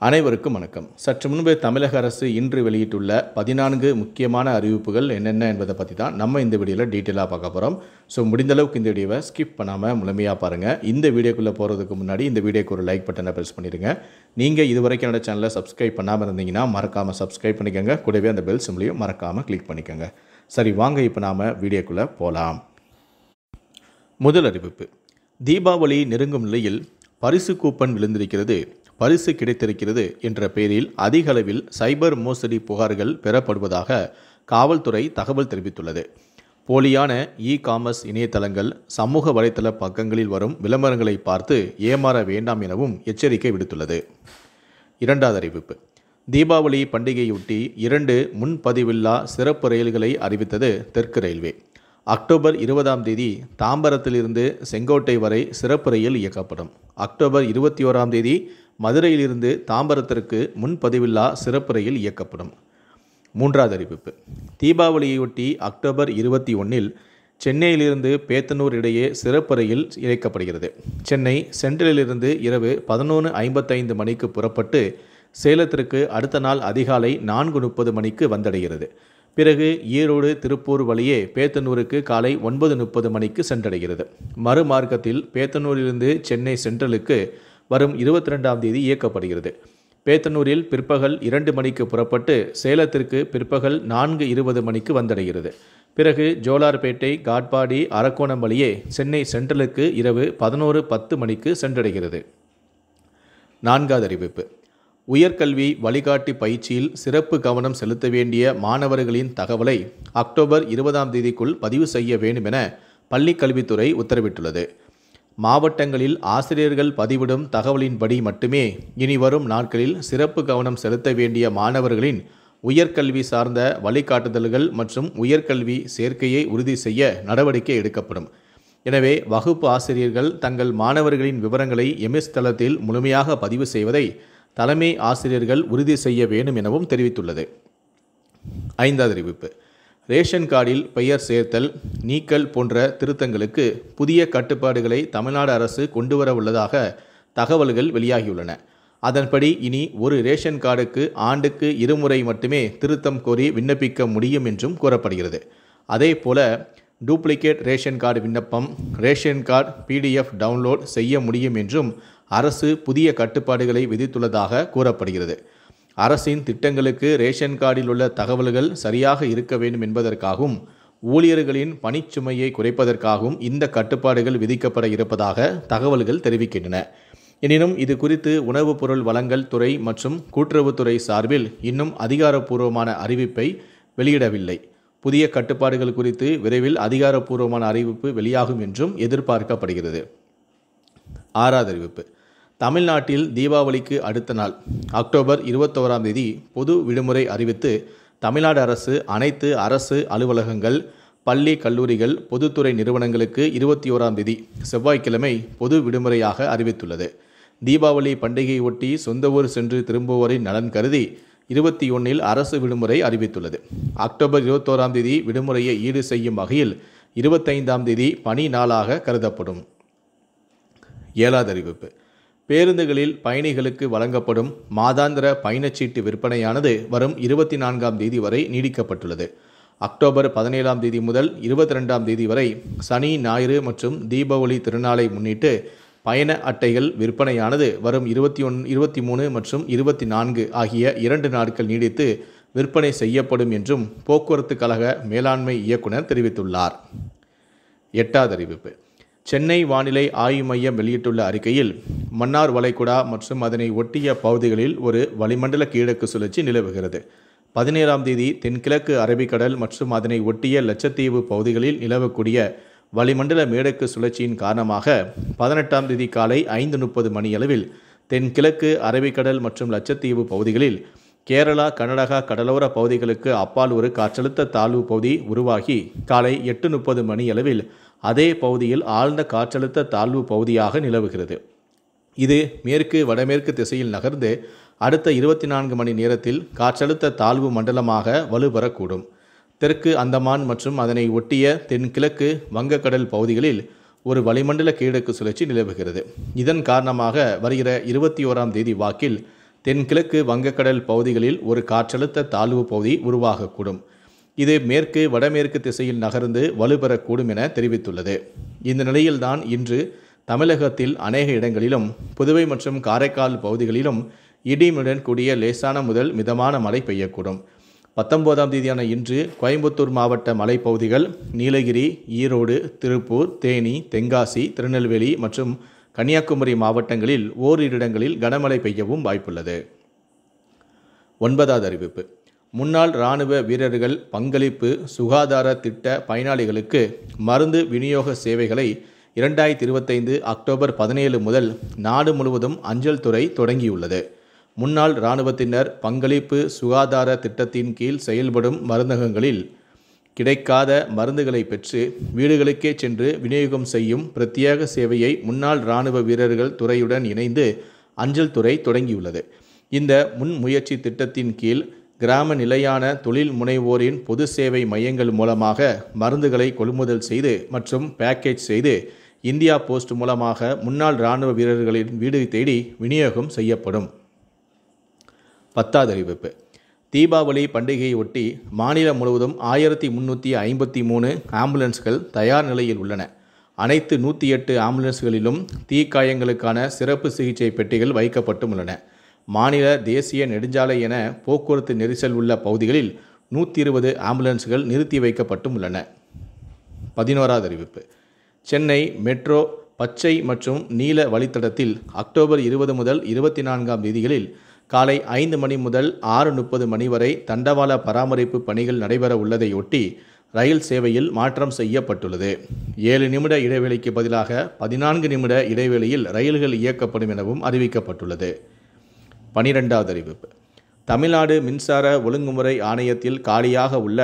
அனைவருக்கும் வணக்கம். சற்று முன்பு தமிழக அரசு இன்று வெளியிட்டுள்ள 14 முக்கியமான அறிவிப்புகள் என்னென்ன என்பதை பற்றி தான் நம்ம இந்த வீடியோவில் டீட்டெயிலாக பார்க்க போகிறோம். ஸோ முடிந்தளவுக்கு இந்த வீடியோவை ஸ்கிப் பண்ணாமல் முழுமையாக பாருங்கள். இந்த வீடியோக்குள்ளே போகிறதுக்கு முன்னாடி இந்த வீடியோக்கு ஒரு லைக் பட்டனை ப்ரெஸ் பண்ணிடுங்க. நீங்கள் இதுவரைக்கும் என்னோட சேனலை சப்ஸ்கிரைப் பண்ணாமல் இருந்தீங்கன்னா மறக்காமல் சப்ஸ்கிரைப் பண்ணிக்கோங்க. கூடவே அந்த பெல் சிம்லையும் மறக்காமல் கிளிக் பண்ணிக்கோங்க. சரி, வாங்க இப்போ நாம் வீடியோக்குள்ளே போகலாம். முதல் அறிவிப்பு: தீபாவளி நெருங்கும் நிலையில் பரிசு கூப்பன் விழுந்திருக்கிறது, பரிசு கிடைத்திருக்கிறது என்ற பெயரில் அதிக அளவில் சைபர் மோசடி புகார்கள் பெறப்படுவதாக காவல்துறை தகவல் தெரிவித்துள்ளது. போலியான காமர்ஸ் இணையதளங்கள், சமூக வலைதள பக்கங்களில் வரும் விளம்பரங்களை பார்த்து ஏமாற வேண்டாம் எனவும் எச்சரிக்கை விடுத்துள்ளது. இரண்டாவது அறிவிப்பு: தீபாவளி பண்டிகையொட்டி 2 முன்பதிவில்லா சிறப்பு ரயில்களை அறிவித்தது தெற்கு ரயில்வே. அக்டோபர் 20ஆம் தேதி தாம்பரத்திலிருந்து செங்கோட்டை வரை சிறப்பு ரயில் இயக்கப்படும். அக்டோபர் 21ஆம் தேதி மதுரையிலிருந்து தாம்பரத்திற்கு முன்பதிவில்லா சிறப்பு ரயில் இயக்கப்படும். மூன்றாவது அறிவிப்பு: தீபாவளியொட்டி அக்டோபர் 21இல் சென்னையிலிருந்து பேத்தனூர் இடையே சிறப்பு ரயில் இயக்கப்படுகிறது. சென்னை சென்ட்ரலிலிருந்து இரவு 11:55 மணிக்கு புறப்பட்டு சேலத்திற்கு அடுத்த நாள் அதிகாலை 4:30 மணிக்கு வந்தடைகிறது. பிறகு ஈரோடு திருப்பூர் வழியே பேத்தனூருக்கு காலை 9:30 மணிக்கு சென்றடைகிறது. மறுமார்க்கத்தில் பேத்தனூரிலிருந்து சென்னை சென்ட்ரலுக்கு வரும் 22ஆம் தேதி இயக்கப்படுகிறது. பேத்தனூரில் பிற்பகல் 2 மணிக்கு புறப்பட்டு சேலத்திற்கு பிற்பகல் 4:20 மணிக்கு வந்தடைகிறது. பிறகு ஜோலார்பேட்டை, காட்பாடி, அரக்கோணம் வழியே சென்னை சென்ட்ரலுக்கு இரவு 11:10 மணிக்கு சென்றடைகிறது. நான்காவது அறிவிப்பு: உயர்கல்வி வழிகாட்டி பயிற்சியில் சிறப்பு கவனம் செலுத்த வேண்டிய மாணவர்களின் தகவலை அக்டோபர் 20ஆம் தேதிக்குள் பதிவு செய்ய வேண்டும் என பள்ளிக்கல்வித்துறை உத்தரவிட்டுள்ளது. மாவட்டங்களில் ஆசிரியர்கள் பதிவிடும் தகவலின்படி மட்டுமே இனி வரும் நாட்களில் சிறப்பு கவனம் செலுத்த வேண்டிய மாணவர்களின் உயர்கல்வி சார்ந்த வழிகாட்டுதல்கள் மற்றும் உயர்கல்வி சேர்க்கையை உறுதி செய்ய நடவடிக்கை எடுக்கப்படும். எனவே வகுப்பு ஆசிரியர்கள் தங்கள் மாணவர்களின் விவரங்களை எம்எஸ் தளத்தில் முழுமையாக பதிவு செய்வதை தலைமை ஆசிரியர்கள் உறுதி செய்ய வேண்டும் எனவும் தெரிவித்துள்ளது. ஐந்தாவது அறிவிப்பு: ரேஷன் கார்டில் பெயர் சேர்த்தல், நீக்கல் போன்ற திருத்தங்களுக்கு புதிய கட்டுப்பாடுகளை தமிழ்நாடு அரசு கொண்டுவர உள்ளதாக தகவல்கள் வெளியாகியுள்ளன. அதன்படி இனி ஒரு ரேஷன் கார்டுக்கு ஆண்டுக்கு 2 முறை மட்டுமே திருத்தம் கோரி விண்ணப்பிக்க முடியும் என்றும் கூறப்படுகிறது. அதேபோல டூப்ளிகேட் ரேஷன் கார்டு விண்ணப்பம், ரேஷன் கார்டு PDF டவுன்லோட் செய்ய முடியும் என்றும் அரசு புதிய கட்டுப்பாடுகளை விதித்துள்ளதாக கூறப்படுகிறது. அரசின் திட்டங்களுக்கு ரேஷன் கார்டில் உள்ள தகவல்கள் சரியாக இருக்க வேண்டும் என்பதற்காகவும் ஊழியர்களின் பணிச்சுமையை குறைப்பதற்காகவும் இந்த கட்டுப்பாடுகள் விதிக்கப்பட இருப்பதாக தகவல்கள் தெரிவிக்கின்றன. எனினும் இது குறித்து உணவுப் பொருள் வழங்கல் துறை மற்றும் கூட்டுறவுத்துறை சார்பில் இன்னும் அதிகாரப்பூர்வமான அறிவிப்பை வெளியிடவில்லை. புதிய கட்டுப்பாடுகள் குறித்து விரைவில் அதிகாரப்பூர்வமான அறிவிப்பு வெளியாகும் என்றும் எதிர்பார்க்கப்படுகிறது. ஆறாவது அறிவிப்பு: தமிழ்நாட்டில் தீபாவளிக்கு அடுத்த நாள் அக்டோபர் 21ஆம் தேதி பொது விடுமுறை அறிவித்து தமிழ்நாடு அரசு அனைத்து அரசு அலுவலகங்கள், பள்ளி கல்லூரிகள், பொதுத்துறை நிறுவனங்களுக்கு 21ஆம் தேதி செவ்வாய்க்கிழமை பொது விடுமுறையாக அறிவித்துள்ளது. தீபாவளி பண்டிகையை ஒட்டி சொந்த ஊர் சென்று திரும்புவோரின் நலன் கருதி 21இல் அரசு விடுமுறை அறிவித்துள்ளது. அக்டோபர் 21ஆம் தேதி விடுமுறையை ஈடு செய்யும் வகையில் 25ஆம் தேதி பணி நாளாக கருதப்படும். ஏழாவது அறிவிப்பு: பேருந்துகளில் பயணிகளுக்கு வழங்கப்படும் மாதாந்திர பயணச்சீட்டு விற்பனையானது வரும் 24ஆம் தேதி வரை நீடிக்கப்பட்டுள்ளது. அக்டோபர் 17ஆம் தேதி முதல் 22ஆம் தேதி வரை சனி, ஞாயிறு மற்றும் தீபாவளி திருநாளை முன்னிட்டு பயண அட்டைகள் விற்பனையானது வரும் 23 மற்றும் 24 ஆகிய 2 நாட்கள் நீடித்து விற்பனை செய்யப்படும் என்றும் போக்குவரத்து கழக மேலாண்மை இயக்குனர் தெரிவித்துள்ளார். எட்டாவது அறிவிப்பு: சென்னை வானிலை ஆய்வு மையம் வெளியிட்டுள்ள அறிக்கையில் மன்னார் வளைகுடா மற்றும் அதனை ஒட்டிய பகுதிகளில் ஒரு வளிமண்டல கீழக்கு சுழற்சி நிலவுகிறது. 17ஆம் தேதி தென்கிழக்கு அரபிக்கடல் மற்றும் அதனை ஒட்டிய லட்சத்தீவு பகுதிகளில் நிலவக்கூடிய வளிமண்டல மேடக்கு சுழற்சியின் காரணமாக 18ஆம் தேதி காலை 5:30 மணியளவில் தென்கிழக்கு அரபிக்கடல் மற்றும் லட்சத்தீவு பகுதிகளில் கேரளா, கர்நாடகா கடலோர பகுதிகளுக்கு அப்பால் ஒரு காற்றழுத்த தாழ்வு பகுதி உருவாகி காலை 8:30 மணியளவில் அதே பகுதியில் ஆழ்ந்த காற்றழுத்த தாழ்வு பகுதியாக நிலவுகிறது. இது மேற்கு வடமேற்கு திசையில் நகர்ந்து அடுத்த 24 மணி நேரத்தில் காற்றழுத்த தாழ்வு மண்டலமாக வலுப்பெறக்கூடும். தெற்கு அந்தமான் மற்றும் அதனை ஒட்டிய தென்கிழக்கு வங்கக்கடல் பகுதிகளில் ஒரு வளிமண்டல கீழக்கு சுழற்சி நிலவுகிறது. இதன் காரணமாக வருகிற 21ஆம் தேதி வாக்கில் தென்கிழக்கு வங்கக்கடல் பகுதிகளில் ஒரு காற்றழுத்த தாழ்வு பகுதி உருவாகக்கூடும். இது மேற்கு வடமேற்கு திசையில் நகர்ந்து வலுப்பெறக்கூடும் என தெரிவித்துள்ளது. இந்த நிலையில்தான் இன்று தமிழகத்தில் அநேக இடங்களிலும் புதுவை மற்றும் காரைக்கால் பகுதிகளிலும் இடியுடன் கூடிய லேசான முதல் மிதமான மழை பெய்யக்கூடும். 19ஆம் தேதியான இன்று கோயம்புத்தூர் மாவட்ட மலைப்பகுதிகள், நீலகிரி, ஈரோடு, திருப்பூர், தேனி, தென்காசி, திருநெல்வேலி மற்றும் கன்னியாகுமரி மாவட்டங்களில் ஓரிரு இடங்களில் கனமழை பெய்யவும் வாய்ப்புள்ளது. 9வது அறிவிப்பு. முன்னாள் இராணுவ வீரர்கள் பங்களிப்பு சுகாதார திட்ட பயனாளிகளுக்கு மருந்து விநியோக சேவைகளை 2025 அக்டோபர் 17 முதல் நாடு முழுவதும் அஞ்சல் துறை தொடங்கியுள்ளது. முன்னாள் இராணுவத்தினர் பங்களிப்பு சுகாதார திட்டத்தின் கீழ் செயல்படும் மருந்தகங்களில் கிடைக்காத மருந்துகளை பெற்று வீடுகளுக்கே சென்று விநியோகம் செய்யும் பிரத்யேக சேவையை முன்னாள் இராணுவ வீரர்கள் துறையுடன் இணைந்து அஞ்சல் துறை தொடங்கியுள்ளது. இந்த முன்முயற்சி திட்டத்தின் கீழ் கிராம நிலையான தொழில் முனைவோரின் பொது சேவை மையங்கள் மூலமாக மருந்துகளை கொள்முதல் செய்து மற்றும் பேக்கேஜ் செய்து இந்தியா போஸ்ட் மூலமாக முன்னாள் இராணுவ வீரர்களின் வீடு தேடி விநியோகம் செய்யப்படும். 10வது அறிவிப்பு. தீபாவளி பண்டிகையை ஒட்டி மாநிலம் முழுவதும் 1353 ஆம்புலன்ஸ்கள் தயார் நிலையில் உள்ளன. அனைத்து 108 ஆம்புலன்ஸ்களிலும் தீக்காயங்களுக்கான சிறப்பு சிகிச்சை பெட்டிகள் வைக்கப்பட்டும் உள்ளன. மாநில தேசிய நெடுஞ்சாலை என போக்குவரத்து நெரிசல் உள்ள பகுதிகளில் 120 ஆம்புலன்ஸ்கள் நிறுத்தி வைக்கப்பட்டும் உள்ளன. 11வது அறிவிப்பு. சென்னை மெட்ரோ பச்சை மற்றும் நீல வழித்தடத்தில் அக்டோபர் 20 முதல் 24ஆம் தேதிகளில் காலை 5 மணி முதல் 6:30 மணி வரை தண்டவாள பராமரிப்பு பணிகள் நடைபெற உள்ளதையொட்டி ரயில் சேவையில் மாற்றம் செய்யப்பட்டுள்ளது. 7 நிமிட இடைவெளிக்கு பதிலாக 14 நிமிட இடைவெளியில் ரயில்கள் இயக்கப்படும் எனவும் அறிவிக்கப்பட்டுள்ளது. 12வது அறிவிப்பு. தமிழ்நாடு மின்சார ஒழுங்குமுறை ஆணையத்தில் காலியாக உள்ள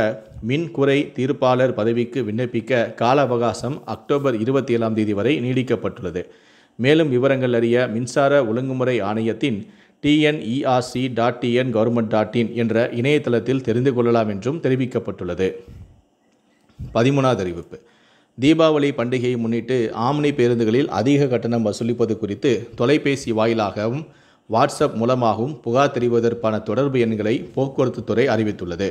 மின்குறை தீர்ப்பாளர் பதவிக்கு விண்ணப்பிக்க கால அவகாசம் அக்டோபர் 27ஆம் தேதி வரை நீடிக்கப்பட்டுள்ளது. மேலும் விவரங்கள் அறிய மின்சார ஒழுங்குமுறை ஆணையத்தின் tnerc.tn.government.in என்ற இணையதளத்தில் தெரிந்து கொள்ளலாம் என்றும் தெரிவிக்கப்பட்டுள்ளது. 13வது அறிவிப்பு. தீபாவளி பண்டிகையை முன்னிட்டு ஆம்னி பேருந்துகளில் அதிக கட்டணம் வசூலிப்பது குறித்து தொலைபேசி வாயிலாகவும் வாட்ஸ்அப் மூலமாகவும் புகார் தெரிவிப்பதற்கான தொடர்பு எண்களை போக்குவரத்து துறை அறிவித்துள்ளது.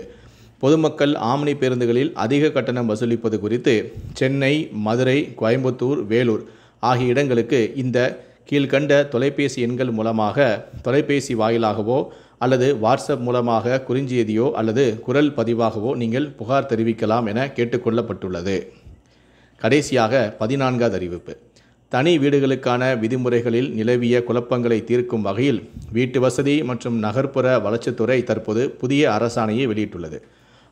பொதுமக்கள் ஆம்னி பேருந்துகளில் அதிக கட்டணம் வசூலிப்பது குறித்து சென்னை, மதுரை, கோயம்புத்தூர், வேலூர் ஆகிய இடங்களுக்கு இந்த கீழ்கண்ட தொலைபேசி எண்கள் மூலமாக தொலைபேசி வாயிலாகவோ அல்லது வாட்ஸ்அப் மூலமாக குறுஞ்செய்தியோ அல்லது குரல் பதிவாகவோ நீங்கள் புகார் தெரிவிக்கலாம் என கேட்டுக்கொள்ளப்பட்டுள்ளது. கடைசியாக 14வது அறிவிப்பு. தனி வீடுகளுக்கான விதிமுறைகளில் நிலவிய குழப்பங்களை தீர்க்கும் வகையில் வீட்டு வசதி மற்றும் நகர்ப்புற வளர்ச்சித்துறை தற்போது புதிய அரசாணையை வெளியிட்டுள்ளது.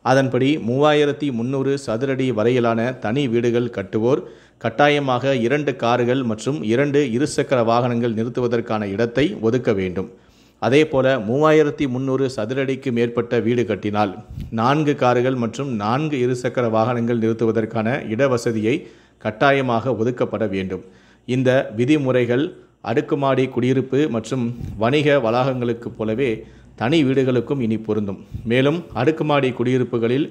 அதன்படி 3300 சதுரடி வரையிலான தனி வீடுகள் கட்டுவோர் கட்டாயமாக 2 கார்கள் மற்றும் 2 இருசக்கர வாகனங்கள் நிறுத்துவதற்கான இடத்தை ஒதுக்க வேண்டும். அதேபோல 3300 சதுரடிக்கு மேற்பட்ட வீடு கட்டினால் 4 கார்கள் மற்றும் 4 இருசக்கர வாகனங்கள் நிறுத்துவதற்கான இடவசதியை கட்டாயமாக ஒதுக்கப்பட வேண்டும். இந்த விதிமுறைகள் அடுக்குமாடி குடியிருப்பு மற்றும் வணிக வளாகங்களுக்கு போலவே தனி வீடுகளுக்கும் இனி பொருந்தும். மேலும் அடுக்குமாடி குடியிருப்புகளில்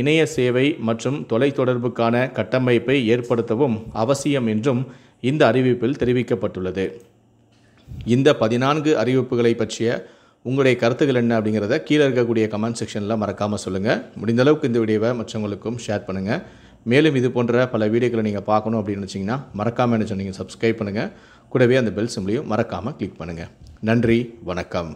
இணைய சேவை மற்றும் தொலைத்தொடர்புக்கான கட்டமைப்பை ஏற்படுத்தவும் அவசியம் என்றும் இந்த அறிவிப்பில் தெரிவிக்கப்பட்டுள்ளது. இந்த 14 அறிவிப்புகளை பற்றிய உங்களுடைய கருத்துக்கள் என்ன அப்படிங்கிறத கீழே இருக்கக்கூடிய கமெண்ட் செக்ஷனில் மறக்காமல் சொல்லுங்கள். முடிந்த அளவுக்கு இந்த வீடியோவை மற்றவங்களுக்கும் ஷேர் பண்ணுங்கள். மேலும் இது போன்ற பல வீடியோக்களை நீங்கள் பார்க்கணும் அப்படின்னு நினச்சிங்கன்னா மறக்காமல் என்ன சொன்னீங்க சப்ஸ்கிரைப் பண்ணுங்கள். கூடவே அந்த பெல் சிம்லையும் மறக்காமல் கிளிக் பண்ணுங்கள். நன்றி, வணக்கம்.